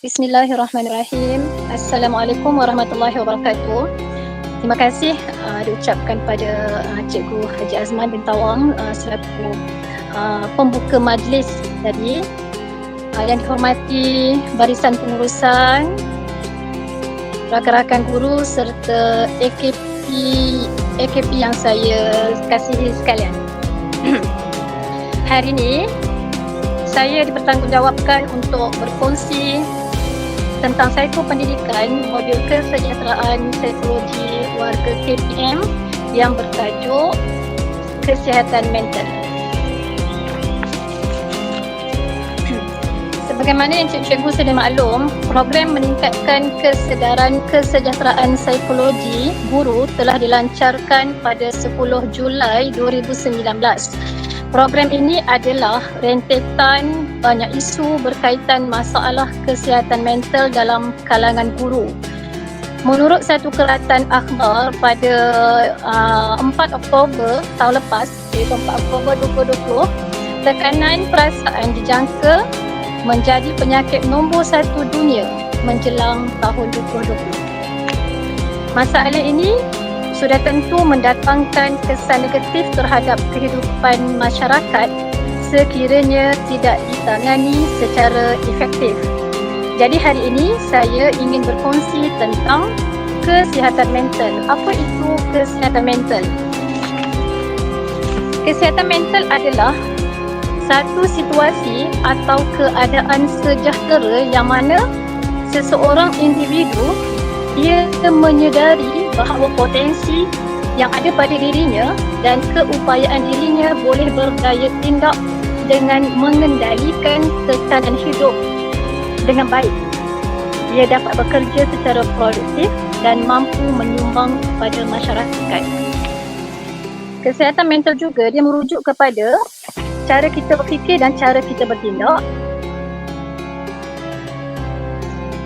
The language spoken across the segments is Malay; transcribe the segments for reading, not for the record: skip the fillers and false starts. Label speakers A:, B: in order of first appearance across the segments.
A: Bismillahirrahmanirrahim. Assalamualaikum warahmatullahi wabarakatuh. Terima kasih diucapkan pada Cikgu Haji Azman bin Tawang selaku pembuka majlis tadi. Yang dihormati barisan pengurusan, rakan-rakan guru serta AKP yang saya kasihi sekalian. Hari ini saya dipertanggungjawabkan untuk berkongsi tentang psikopendidikan modul kesejahteraan psikologi warga KPM yang bertajuk kesihatan mental. Sebagaimana yang cikgu sudah maklum, program meningkatkan kesedaran kesejahteraan psikologi guru telah dilancarkan pada 10 Julai 2019. Program ini adalah rentetan banyak isu berkaitan masalah kesihatan mental dalam kalangan guru. Menurut satu kelatan akhbar pada 4 Oktober tahun lepas, iaitu 4 Oktober 2020, tekanan perasaan dijangka menjadi penyakit nombor 1 dunia menjelang tahun 2020. Masalah ini sudah tentu mendatangkan kesan negatif terhadap kehidupan masyarakat sekiranya tidak ditangani secara efektif. Jadi hari ini saya ingin berkongsi tentang kesihatan mental. Apa itu kesihatan mental? Kesihatan mental adalah satu situasi atau keadaan sejahtera yang mana seseorang individu dia menyedari bahawa potensi yang ada pada dirinya dan keupayaan dirinya boleh berdaya tindak dengan mengendalikan tekanan hidup dengan baik. Dia dapat bekerja secara produktif dan mampu menyumbang pada masyarakat. Kesihatan mental juga dia merujuk kepada cara kita berfikir dan cara kita bertindak,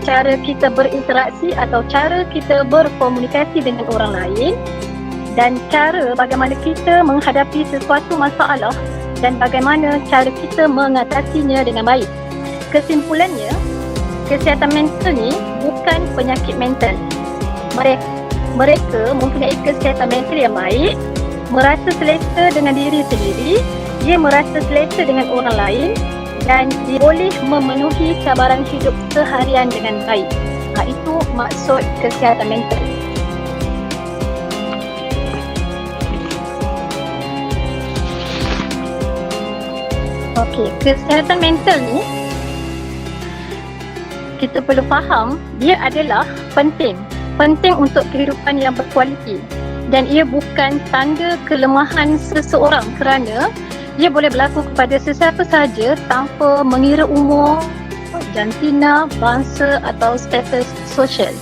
A: cara kita berinteraksi atau cara kita berkomunikasi dengan orang lain, dan cara bagaimana kita menghadapi sesuatu masalah dan bagaimana cara kita mengatasinya dengan baik. Kesimpulannya, kesihatan mental ni bukan penyakit mental. Mereka mempunyai kesihatan mental yang baik, merasa selesa dengan diri sendiri, dia merasa selesa dengan orang lain, dan dia boleh memenuhi cabaran hidup seharian dengan baik. Itu maksud kesihatan mental. Okey, kesihatan mental ni kita perlu faham dia adalah penting untuk kehidupan yang berkualiti, dan ia bukan tanda kelemahan seseorang kerana ia boleh berlaku kepada sesiapa sahaja tanpa mengira umur, jantina, bangsa atau status sosial.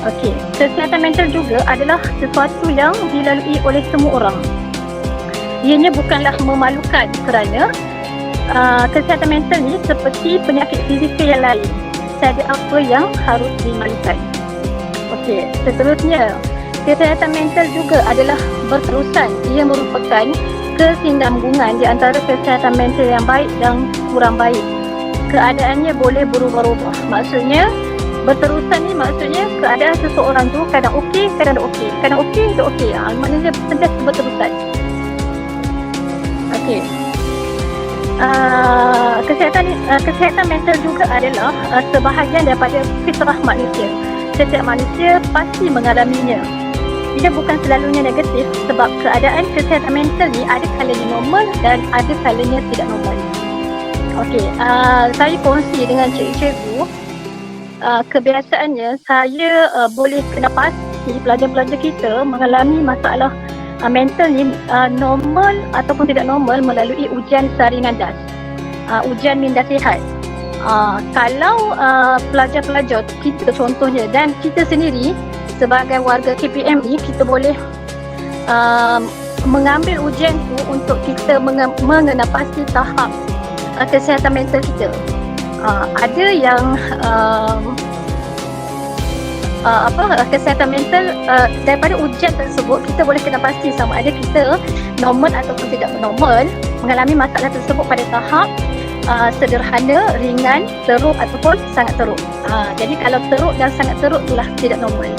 A: Okey, kesihatan mental juga adalah sesuatu yang dilalui oleh semua orang. Ianya bukanlah memalukan kerana kesihatan mental ni seperti penyakit fizikal yang lain. Tiada apa yang harus dimalukan. Okey, seterusnya, kesihatan mental juga adalah berterusan. Ia merupakan kesinambungan di antara kesihatan mental yang baik dan kurang baik. Keadaannya boleh berubah-ubah. Maksudnya, berterusan ni maksudnya keadaan seseorang tu kadang okey, kadang tak okey. Kadang okey, tak okey. Maknanya sentiasa berterusan. Okey. Kesihatan mental juga adalah sebahagian daripada fitrah manusia. Setiap manusia pasti mengalaminya. Dia bukan selalunya negatif sebab keadaan kesihatan mental ni ada kalanya normal dan ada kalanya tidak normal. Okey, saya kongsi dengan cikgu-cikgu. Kebiasaannya saya boleh kena pasti pelajar-pelajar kita mengalami masalah mental ni normal ataupun tidak normal melalui ujian saringan DAS, ujian minda sihat. Kalau pelajar-pelajar kita contohnya dan kita sendiri sebagai warga KPM ni, kita boleh mengambil ujian tu untuk kita mengenapasi tahap kesihatan mental kita. Ada yang kesihatan mental daripada ujian tersebut kita boleh kena pasti sama ada kita normal ataupun tidak normal mengalami masalah tersebut pada tahap sederhana, ringan, teruk ataupun sangat teruk. Jadi kalau teruk dan sangat teruk itulah tidak normal.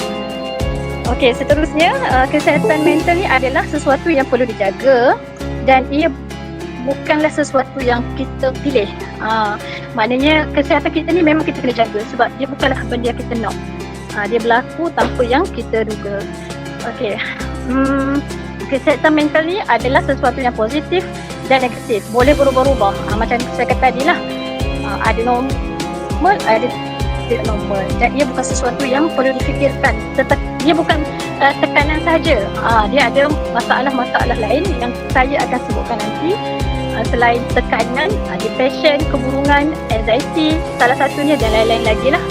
A: Okey, seterusnya kesihatan mental ni adalah sesuatu yang perlu dijaga dan ia bukanlah sesuatu yang kita pilih. Maknanya kesihatan kita ni memang kita kena jaga sebab dia bukanlah benda yang kita nak. Dia berlaku tanpa yang kita duga. Okey. Kesihatan mental ni adalah sesuatu yang positif dan negatif. Boleh berubah-ubah. Macam saya kata tadi lah. Ada normal, ada tidak normal. Dan ia bukan sesuatu yang perlu difikirkan. Dia bukan tekanan saja. Dia ada masalah-masalah lain yang saya akan sebutkan nanti. Selain tekanan, depression, kemurungan, anxiety, salah satunya dan lain-lain lagi lah.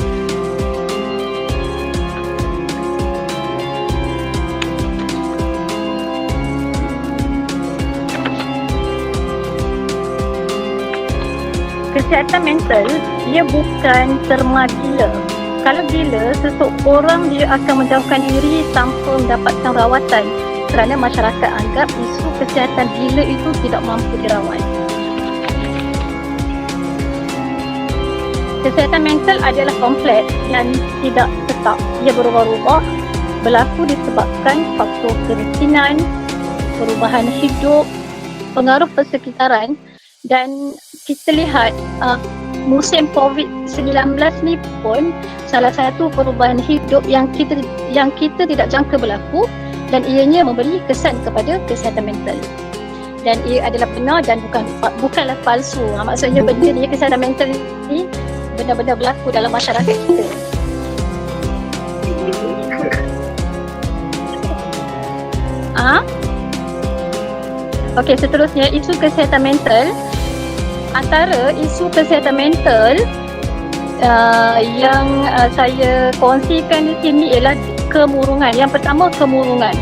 A: Kesihatan mental, ia bukan terma gila. Kalau gila, seseorang dia akan menjauhkan diri tanpa mendapatkan rawatan kerana masyarakat anggap isu kesihatan gila itu tidak mampu dirawat. Kesihatan mental adalah kompleks dan tidak tetap. Ia berubah-ubah, berlaku disebabkan faktor kerutinan, perubahan hidup, pengaruh persekitaran. Dan kita lihat musim COVID-19 ni pun salah satu perubahan hidup yang kita tidak jangka berlaku dan ianya memberi kesan kepada kesihatan mental. Dan ia adalah benar dan bukanlah palsu. Maksudnya benda ni, kesihatan mental ni benar-benar berlaku dalam masyarakat kita. Okey, seterusnya isu kesihatan mental. Antara isu kesihatan mental yang saya kongsikan di sini ialah kemurungan. Yang pertama, kemurungan.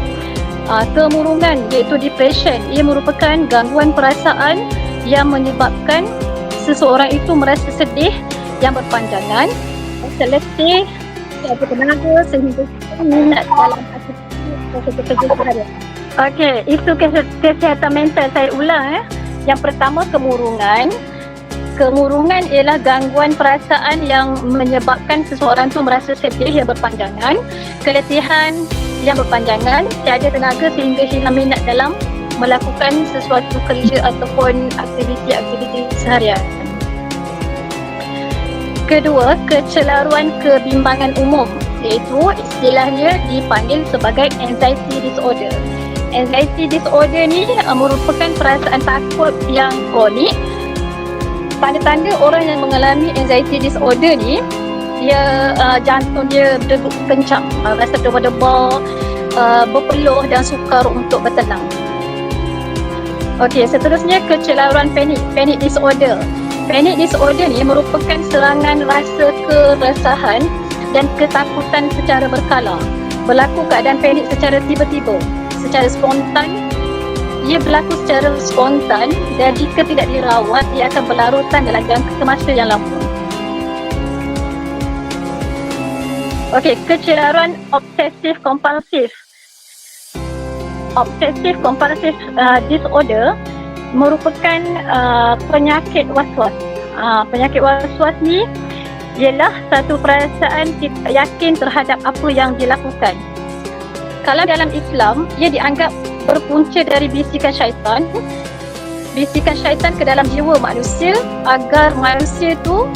A: Kemurungan iaitu depression. Ia merupakan gangguan perasaan yang menyebabkan seseorang itu merasa sedih yang berpanjangan, letih, tidak bertenaga sehingga minat dalam aktiviti kerja. Okey, isu kesihatan mental saya ulang. Yang pertama, kemurungan. Kemurungan ialah gangguan perasaan yang menyebabkan seseorang tu merasa sedih yang berpanjangan, keletihan yang berpanjangan, tiada tenaga sehingga hilang minat dalam melakukan sesuatu kerja ataupun aktiviti-aktiviti seharian. Kedua, kecelaruan kebimbangan umum, iaitu istilahnya dipanggil sebagai anxiety disorder. Anxiety disorder ni merupakan perasaan takut yang kronik. Tanda-tanda orang yang mengalami anxiety disorder ni, dia jantung dia berdegup kencang, rasa debar-debar, berpeluh dan sukar untuk bertenang. Okey, seterusnya kecelaruan panic disorder. Panic disorder ni merupakan serangan rasa keresahan dan ketakutan secara berkala. Berlaku keadaan panik secara tiba-tiba, secara spontan. Ia berlaku secara spontan dan jika tidak dirawat, ia akan berlarutan dalam jangka masa yang lama. Okey, kecelaruan obsesif kompulsif. Obsesif kompulsif disorder merupakan penyakit was-was. Penyakit was-was ni ialah satu perasaan tidak yakin terhadap apa yang dilakukan. Kalau dalam Islam, ia dianggap berpunca dari bisikan syaitan. Bisikan syaitan ke dalam jiwa manusia agar manusia tu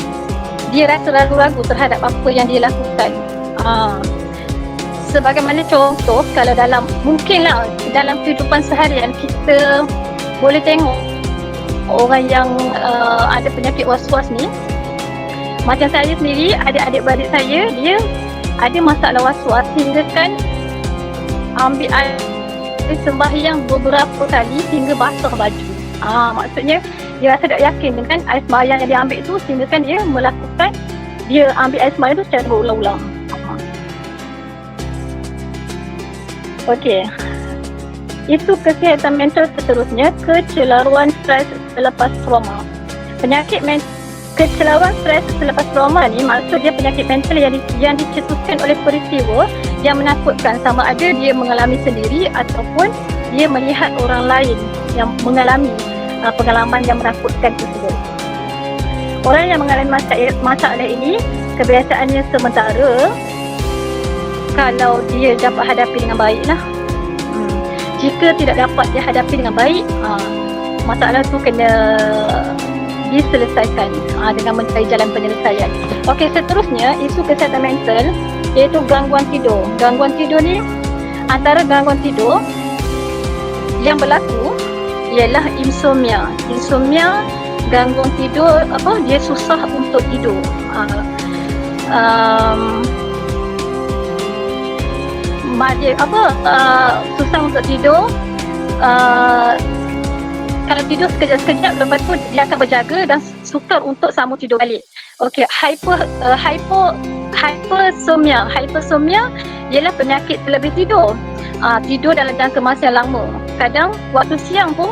A: dia rasa ragu-ragu terhadap apa yang dia lakukan. Sebagaimana contoh, kalau mungkinlah dalam kehidupan seharian kita boleh tengok orang yang ada penyakit was-was ni. Macam saya sendiri, adik-adik-beradik saya, dia ada masalah was-was hingga kan ambil air sembahyang beberapa kali hingga basah baju. Maksudnya dia rasa tak yakin dengan air sembahyang yang dia ambil tu sehingga kan dia ambil air sembahyang tu secara berulang-ulang. Okey. Itu kesihatan mental. Seterusnya, kecelaruan stres selepas trauma. Kecelaruan stres selepas trauma ni maksud dia penyakit mental yang dicetuskan oleh peristiwa yang menakutkan, sama ada dia mengalami sendiri ataupun dia melihat orang lain yang mengalami pengalaman yang menakutkan tersebut. Orang yang mengalami masalah ini kebiasaannya sementara kalau dia dapat hadapi dengan baiklah. Jika tidak dapat dihadapi dengan baik, masalah tu kena diselesaikan dengan mencari jalan penyelesaian. Okey, seterusnya isu kesihatan mental iaitu gangguan tidur. Gangguan tidur ni, antara gangguan tidur yang berlaku ialah insomnia. Insomnia, gangguan tidur dia susah untuk tidur. Susah untuk tidur. Kalau tidur sekejap-sekejap, lepas tu dia akan berjaga dan sukar untuk sambung tidur balik. Okey, hypersomnia. Hypersomnia ialah penyakit terlebih tidur. Tidur dalam jangka masa yang lama. Kadang waktu siang pun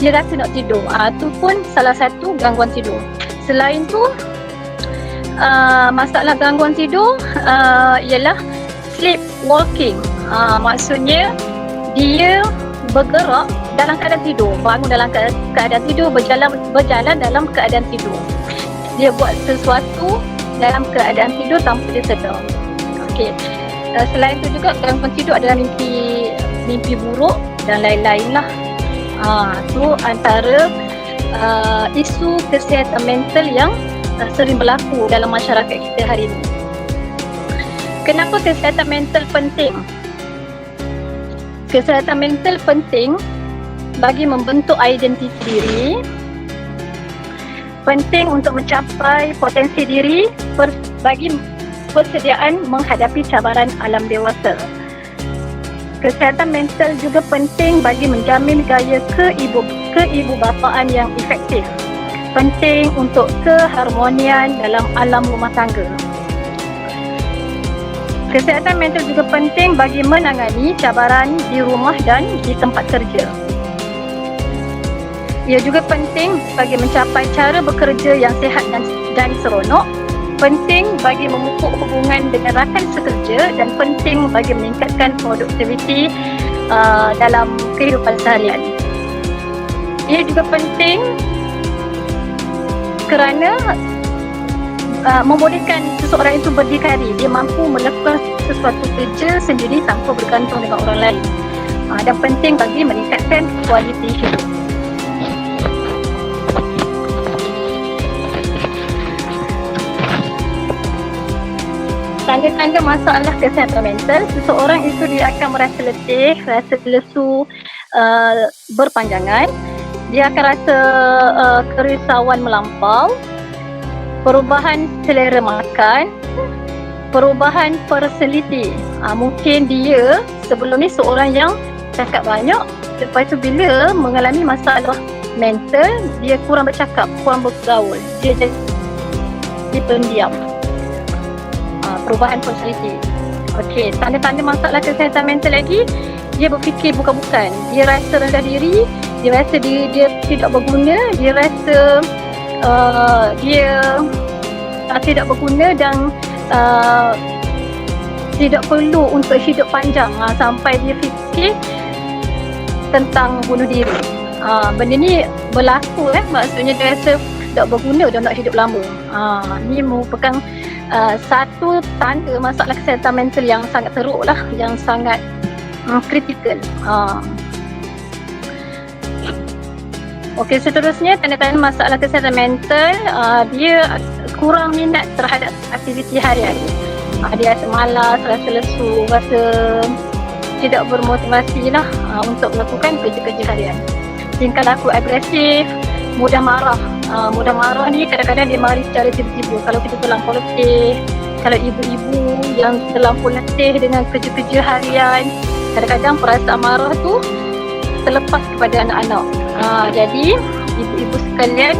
A: dia rasa nak tidur. Itu pun salah satu gangguan tidur. Selain tu, masalah gangguan tidur ialah sleepwalking. Maksudnya dia bergerak dalam keadaan tidur, bangun dalam keadaan tidur, berjalan dalam keadaan tidur. Dia buat sesuatu dalam keadaan tidur tanpa dia sedar. Okey. Selain itu juga gangguan tidur adalah mimpi buruk dan lain-lain lah. Itu antara isu kesihatan mental yang sering berlaku dalam masyarakat kita hari ini. Kenapa kesihatan mental penting? Kesihatan mental penting bagi membentuk identiti diri, penting untuk mencapai potensi diri, bagi persediaan menghadapi cabaran alam dewasa. Kesihatan mental juga penting bagi menjamin gaya keibubapaan yang efektif. Penting untuk keharmonian dalam alam rumah tangga. Kesihatan mental juga penting bagi menangani cabaran di rumah dan di tempat kerja. Ia juga penting bagi mencapai cara bekerja yang sihat dan seronok, penting bagi memupuk hubungan dengan rakan sekerja dan penting bagi meningkatkan produktiviti dalam kehidupan seharian. Ia juga penting kerana membolehkan seseorang itu berdikari. Dia mampu melakukan sesuatu kerja sendiri tanpa bergantung dengan orang lain. Dan penting bagi meningkatkan kualiti hidup. Tanda-tanda masalah kesihatan mental, seseorang itu dia akan merasa letih, rasa lesu berpanjangan. Dia akan rasa kerisauan melampau, perubahan selera makan, perubahan personality. Mungkin dia sebelum ni seorang yang cakap banyak, lepas tu bila mengalami masalah mental, dia kurang bercakap, kurang bergaul, dia jadi pendiam. Perubahan personality. Okey, tanda-tanda masalah kesihatan mental lagi, dia berfikir bukan-bukan, dia rasa rendah diri, dia rasa dia tidak berguna, dia rasa dia tidak berguna dan tidak perlu untuk hidup panjang, sampai dia fikir tentang bunuh diri. Benda ni berlaku, maksudnya dia rasa tak berguna dan nak hidup lama. Ni merupakan satu tanda masalah kesihatan mental yang sangat teruk lah, yang sangat kritikal. Okey, seterusnya tanda-tanda masalah kesihatan mental, dia kurang minat terhadap aktiviti harian. Dia rasa malas, rasa lesu, rasa tidak bermotivasi lah untuk melakukan kerja-kerja harian. Tingkah laku agresif, mudah marah. Mudah marah ni kadang-kadang dia marah secara tiba-tiba. Kalau kita terlampau letih, kalau ibu-ibu yang terlampau letih dengan kerja-kerja harian, kadang-kadang perasaan marah tu terlepas kepada anak-anak. Jadi ibu-ibu sekalian,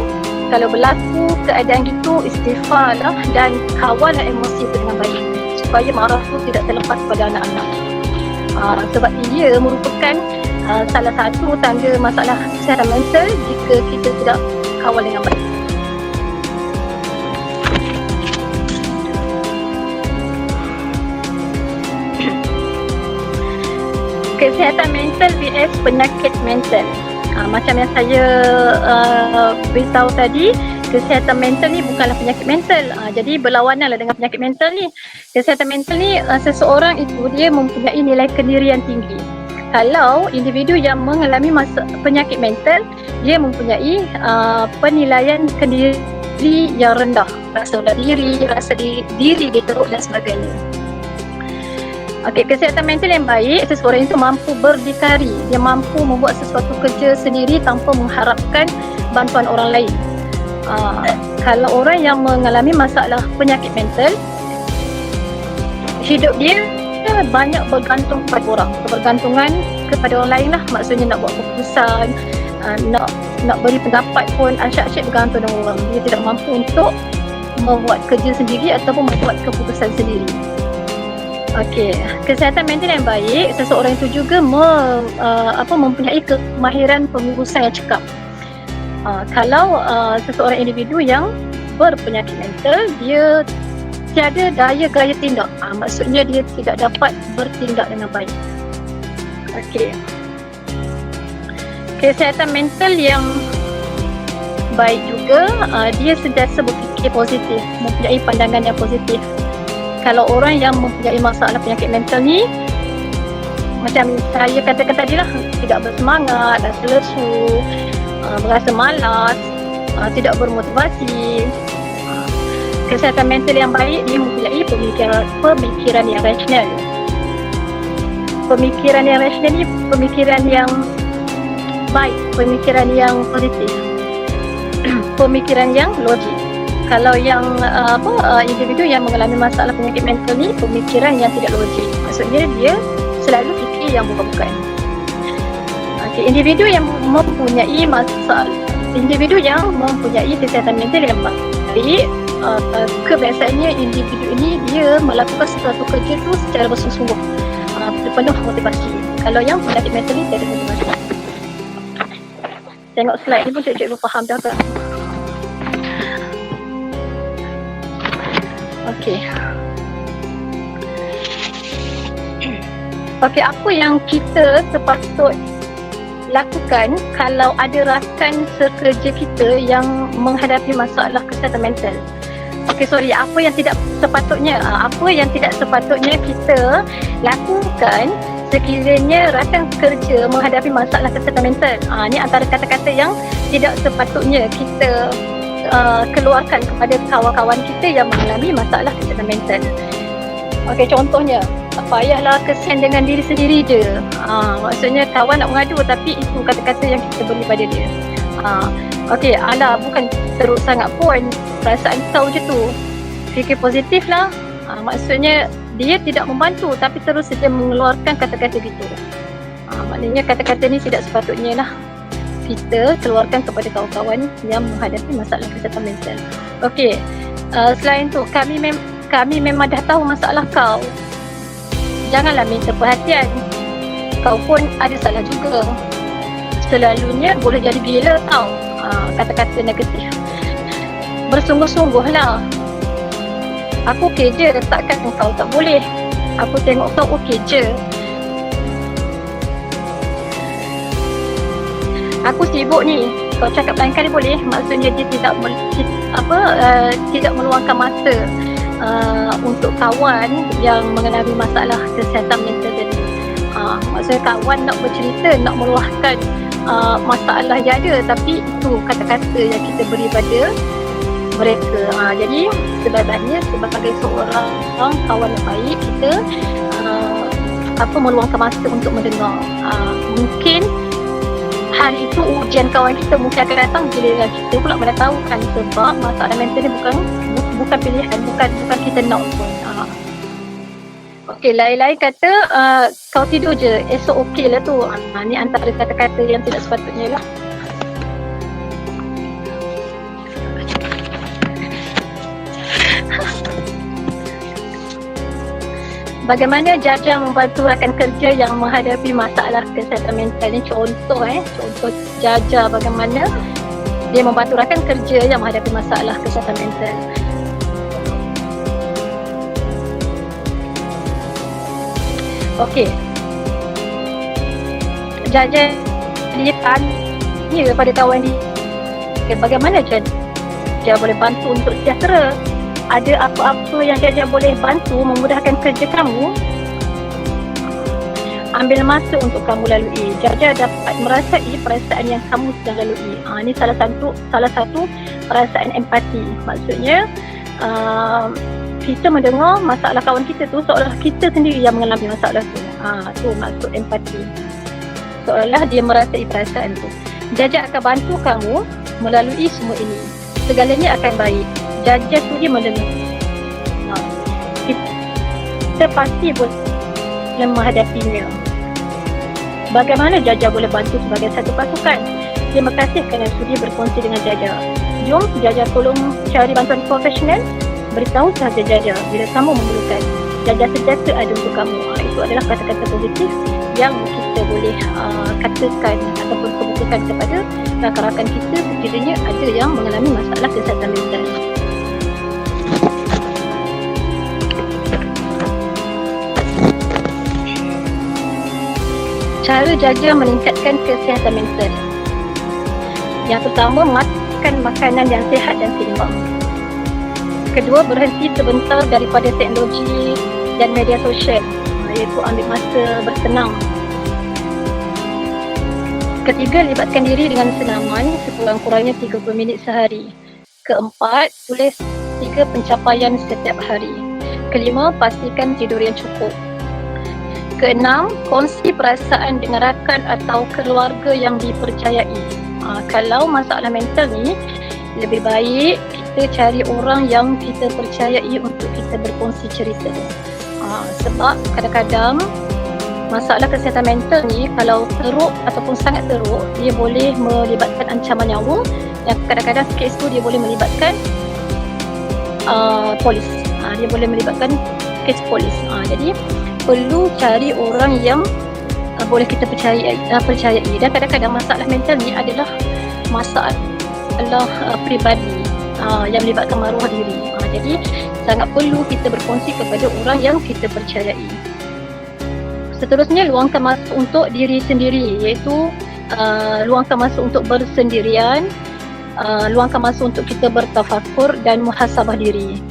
A: kalau berlaku keadaan gitu, istighfar lah dan kawal emosi itu dengan baik supaya marah tu tidak terlepas pada anak-anak. Sebab ia merupakan salah satu tanda masalah kesihatan mental jika kita tidak kawal dengan baik. Kesihatan mental vs penyakit mental. Macam yang saya beritahu tadi, kesihatan mental ni bukanlah penyakit mental. Jadi berlawanan lah dengan penyakit mental ni. Kesihatan mental ni seseorang itu dia mempunyai nilai kendirian tinggi. Kalau individu yang mengalami penyakit mental, dia mempunyai penilaian kendiri yang rendah, rasa diri dia teruk dan sebagainya. Okey, kesihatan mental yang baik, seseorang itu mampu berdikari, dia mampu membuat sesuatu kerja sendiri tanpa mengharapkan bantuan orang lain. Kalau orang yang mengalami masalah penyakit mental, hidup dia banyak bergantung kepada orang, kebergantungan kepada orang lain lah. Maksudnya nak buat keputusan, nak beri pendapat pun asyik-asyik bergantung dengan orang. Dia tidak mampu untuk membuat kerja sendiri ataupun membuat keputusan sendiri. Okey, kesihatan mental yang baik, seseorang itu juga mempunyai kemahiran pengurusan yang cekap. Kalau seseorang individu yang berpenyakit mental, dia tiada daya gaya tindak. Maksudnya dia tidak dapat bertindak dengan baik. Okey. Kesihatan mental yang baik juga, dia sentiasa berfikir positif, mempunyai pandangan yang positif. Kalau orang yang mempunyai masalah penyakit mental ni, macam saya katakan tadi lah, tidak bersemangat, rasa lesu, berasa malas, tidak bermotivasi. Kesihatan mental yang baik, dia mempunyai pemikiran yang rasional. Pemikiran yang rasional ni pemikiran yang baik, pemikiran yang positif, pemikiran yang logik. Kalau yang individu yang mengalami masalah penyakit mental ni, pemikiran yang tidak logik. Maksudnya dia selalu fikir yang bukan-bukan. Okey, individu yang mempunyai kesihatan mental yang baik, kebiasaannya individu ini dia melakukan sesuatu kerja tu secara bersungguh-sungguh, penuh motivasi. Kalau yang penyakit mental ni tiada motivasi. Tengok slide ni pun cikgu faham dah kan? Okey. Okey, apa yang kita sepatut lakukan kalau ada rakan sekerja kita yang menghadapi masalah kesihatan mental? Okey, sorry, apa yang tidak sepatutnya kita lakukan sekiranya rakan kerja menghadapi masalah kesihatan mental? Ni antara kata-kata yang tidak sepatutnya kita keluarkan kepada kawan-kawan kita yang mengalami masalah kesihatan mental. Okey, contohnya, tak payahlah kesian dengan diri sendiri je. Maksudnya kawan nak mengadu tapi itu kata-kata yang kita beri pada dia. Okey, alah, bukan teruk sangat pun, perasaan kau je tu. Fikir positif lah. Maksudnya dia tidak membantu tapi terus saja mengeluarkan kata-kata gitu. Maknanya kata-kata ni tidak sepatutnya lah kita keluarkan kepada kawan-kawan yang menghadapi masalah kesihatan mental. Okey, selain tu, kami memang dah tahu masalah kau. Janganlah minta perhatian. Kau pun ada salah juga. Selalunya boleh jadi gila tau. Kata-kata negatif. Bersungguh-sungguhlah. Aku okey je, takkan kau tak boleh. Aku tengok kau okey je. Aku sibuk ni, kau cakap lain kali boleh? Maksudnya dia tidak meluangkan masa untuk kawan yang mengalami masalah kesihatan mental tadi. Maksudnya kawan nak bercerita, nak meluahkan masalah yang ada, tapi itu kata-kata yang kita beri pada mereka. Jadi sebaiknya sebagai seorang kawan yang baik, kita meluangkan masa untuk mendengar. Mungkin hari itu ujian kawan kita mungkin akan datang, giliran kita pula mana tahu kan, sebab masalah mental ni bukan pilihan, bukan kita nak pun. Okey, lain-lain kata kau tidur je, esok okey lah tu. Ni antara kata-kata yang tidak sepatutnya lah. Bagaimana Jaja membantu rakan kerja yang menghadapi masalah kesihatan mental ni? Contoh Jaja bagaimana dia membantu rakan kerja yang menghadapi masalah kesihatan mental. Okey, Jaja dia tanya kepada kawan dia, bagaimana Jaja boleh bantu untuk sejahtera. Ada apa-apa yang Jaja boleh bantu memudahkan kerja kamu, ambil masa untuk kamu lalui. Jaja dapat merasai perasaan yang kamu sedang lalui. Ini salah satu perasaan empati. Maksudnya kita mendengar masalah kawan kita tu seolah kita sendiri yang mengalami masalah tu. Tu maksud empati. Seolah dia merasai perasaan tu. Jaja akan bantu kamu melalui semua ini. Segalanya akan baik. Jaja tu dia mendengar. Kita pasti boleh menghadapinya. Bagaimana Jaja boleh bantu sebagai satu pasukan? Terima kasih kerana sudi berkongsi dengan Jaja. Jom Jaja tolong cari bantuan profesional. Beritahu sahaja Jaja bila kamu memerlukan. Jaja sentiasa ada untuk kamu. Itu adalah kata-kata positif yang kita boleh katakan ataupun kebutuhan kepada rakan-rakan kita sekiranya ada yang mengalami masalah kesihatan mental. Cara Jaja meningkatkan kesihatan mental. Yang pertama, makan makanan yang sihat dan seimbang. Kedua, berhenti sebentar daripada teknologi dan media sosial, iaitu ambil masa bersenang. Ketiga, libatkan diri dengan senaman sekurang-kurangnya 30 minit sehari. Keempat, tulis 3 pencapaian setiap hari. Kelima, pastikan tidur yang cukup. Keenam, kongsi perasaan dengan rakan atau keluarga yang dipercayai. Kalau masalah mental ni, lebih baik kita cari orang yang kita percayai untuk kita berkongsi cerita. Sebab kadang-kadang masalah kesihatan mental ni kalau teruk ataupun sangat teruk, dia boleh melibatkan ancaman nyawa, dan kadang-kadang kes tu dia boleh melibatkan polis. Dia boleh melibatkan kes polis. Jadi perlu cari orang yang boleh kita percayai. Dan kadang-kadang masalah mental ni adalah masalah peribadi yang melibatkan maruah diri. Jadi sangat perlu kita berkongsi kepada orang yang kita percayai. Seterusnya, luangkan masa untuk diri sendiri, iaitu luangkan masa untuk bersendirian, luangkan masa untuk kita bertafakur dan muhasabah diri.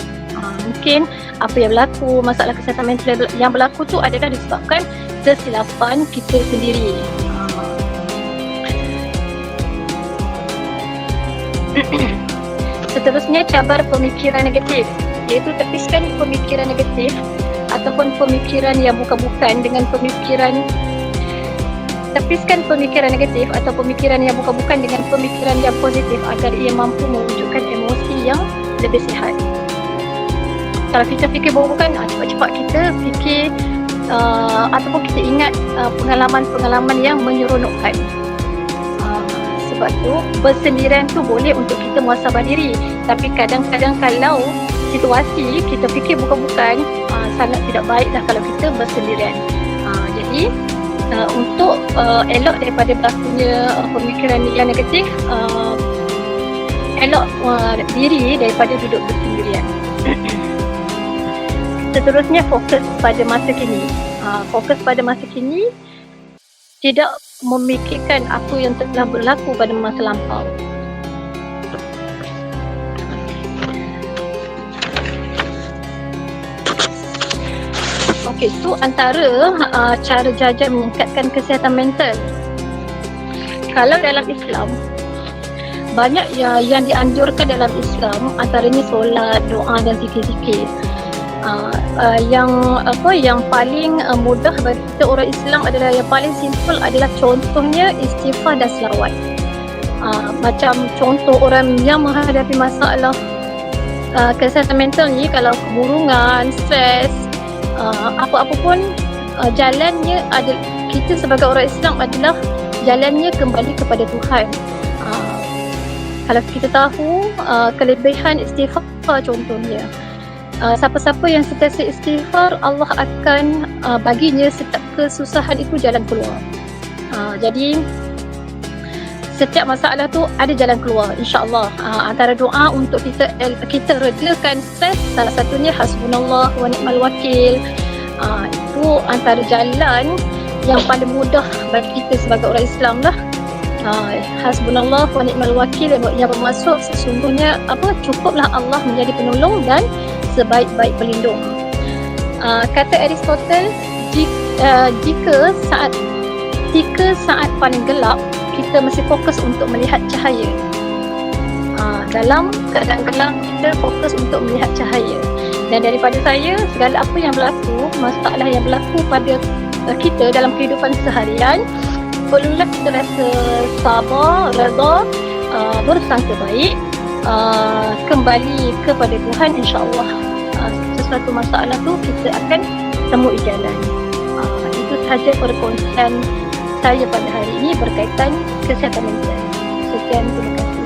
A: Mungkin apa yang berlaku, masalah kesihatan mental yang berlaku tu adalah disebabkan kesilapan kita sendiri. Seterusnya, cabar pemikiran negatif, iaitu tepiskan pemikiran negatif ataupun pemikiran yang bukan-bukan dengan tepiskan pemikiran negatif atau pemikiran yang bukan-bukan dengan pemikiran yang positif agar ia mampu mewujudkan emosi yang lebih sihat. Kalau kita fikir bukan, cepat-cepat kita fikir ataupun kita ingat pengalaman-pengalaman yang menyeronokkan. Sebab tu bersendirian tu boleh untuk kita muhasabah diri, tapi kadang-kadang kalau situasi kita fikir bukan-bukan, sangat tidak baiklah kalau kita bersendirian. Jadi untuk elok daripada berlakunya pemikiran yang negatif, elok diri daripada duduk bersendirian. Seterusnya, fokus pada masa kini. Fokus pada masa kini, tidak memikirkan apa yang telah berlaku pada masa lampau. Okey, itu antara cara Jaja meningkatkan kesihatan mental. Kalau dalam Islam, banyak yang dianjurkan dalam Islam, antaranya solat, doa dan zikir-zikir. Yang paling mudah bagi kita orang Islam adalah, yang paling simple adalah contohnya istighfar dan selawat. Macam contoh orang yang menghadapi masalah kesihatan mental ni, kalau keburungan, stres, apa-apa pun, jalannya ada, kita sebagai orang Islam adalah jalannya kembali kepada Tuhan. Kalau kita tahu kelebihan istighfar contohnya, siapa-siapa yang sentiasa istighfar, Allah akan baginya setiap kesusahan itu jalan keluar. Jadi setiap masalah tu ada jalan keluar, insya-Allah. Antara doa untuk kita redakan stres, salah satunya hasbunallah wa ni'mal wakil. Itu antara jalan yang paling mudah bagi kita sebagai orang Islam lah. Hasbunallah wa ni'mal wakil, yang bermaksud sesungguhnya cukuplah Allah menjadi penolong dan sebaik-baik pelindung. Kata Aristotle, jika saat paling gelap kita mesti fokus untuk melihat cahaya. Dalam keadaan gelap kita fokus untuk melihat cahaya. Dan daripada saya, segala apa yang berlaku, masalah yang berlaku pada kita dalam kehidupan seharian, perlulah kita rasa sabar, redha, bersangka baik, kembali kepada Tuhan, insya-Allah sesuatu masalah tu kita akan temui jalan. Itu sahaja perkongsian saya pada hari ini berkaitan kesihatan mental. Sekian, terima kasih.